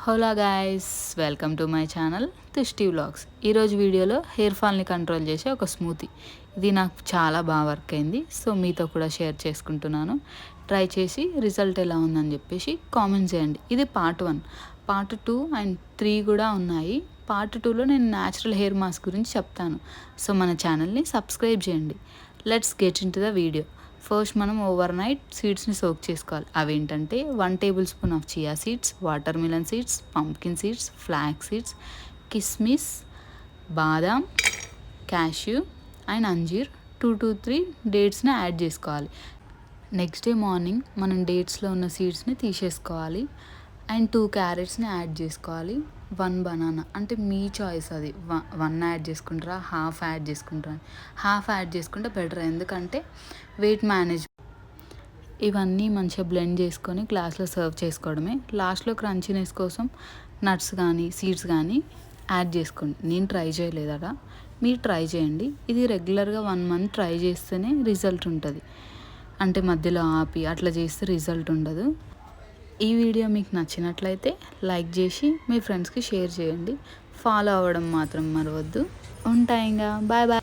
Hello guys, welcome to my channel Tushti vlogs. ఈరోజు వీడియోలో hair ఫాల్ని control చేసే ఒక స్మూతీ. ఇది నాకు చాలా బాగా వర్క్ అయింది. సో మీతో కూడా షేర్ చేసుకుంటున్నాను. ట్రై చేసి రిజల్ట్ ఎలా ఉందని చెప్పేసి కామెంట్ చేయండి. ఇది పార్ట్ 1. పార్ట్ 2 అండ్ 3 కూడా ఉన్నాయి. పార్ట్ 2లో నేను న్యాచురల్ హెయిర్ మాస్క్ గురించి చెప్తాను. సో మన ఛానల్ని సబ్స్క్రైబ్ చేయండి. Let's get in to the video. First మనం ఓవర్ నైట్ సీడ్స్ని సోక్ చేసుకోవాలి. అవేంటంటే 1 table spoon of chia seeds, water melon seeds, pumpkin seeds, flax seeds, కిస్మిస్, బాదాం, క్యాష్యూ అండ్ అంజీర్, 2 to 3 డేట్స్ని యాడ్ చేసుకోవాలి. నెక్స్ట్ డే మార్నింగ్ మనం డేట్స్లో ఉన్న సీడ్స్ని తీసేసుకోవాలి. అండ్ 2 క్యారెట్స్ని యాడ్ చేసుకోవాలి. 1 బనానా, అంటే మీ చాయిస్, అది 1 యాడ్ చేసుకుంటారా, హాఫ్ యాడ్ చేసుకుంటారా. హాఫ్ యాడ్ చేసుకుంటే బెటర్, ఎందుకంటే వెయిట్ మేనేజ్. ఇవన్నీ మంచిగా బ్లెండ్ చేసుకొని గ్లాస్లో సర్వ్ చేసుకోవడమే. లాస్ట్లో క్రంచీనెస్ కోసం నట్స్ కానీ సీడ్స్ కానీ యాడ్ చేసుకోండి. నేను ట్రై చేయలేదట, మీరు ట్రై చేయండి. ఇది రెగ్యులర్గా 1 month ట్రై చేస్తేనే రిజల్ట్ ఉంటుంది. అంటే మధ్యలో ఆపి అట్లా చేస్తే రిజల్ట్ ఉండదు. ఈ వీడియో మీకు నచ్చినట్లయితే లైక్ చేసి మీ ఫ్రెండ్స్కి షేర్ చేయండి. ఫాలో అవ్వడం మాత్రం మరవద్దు. ఉంటాయి ఇంకా. Bye bye.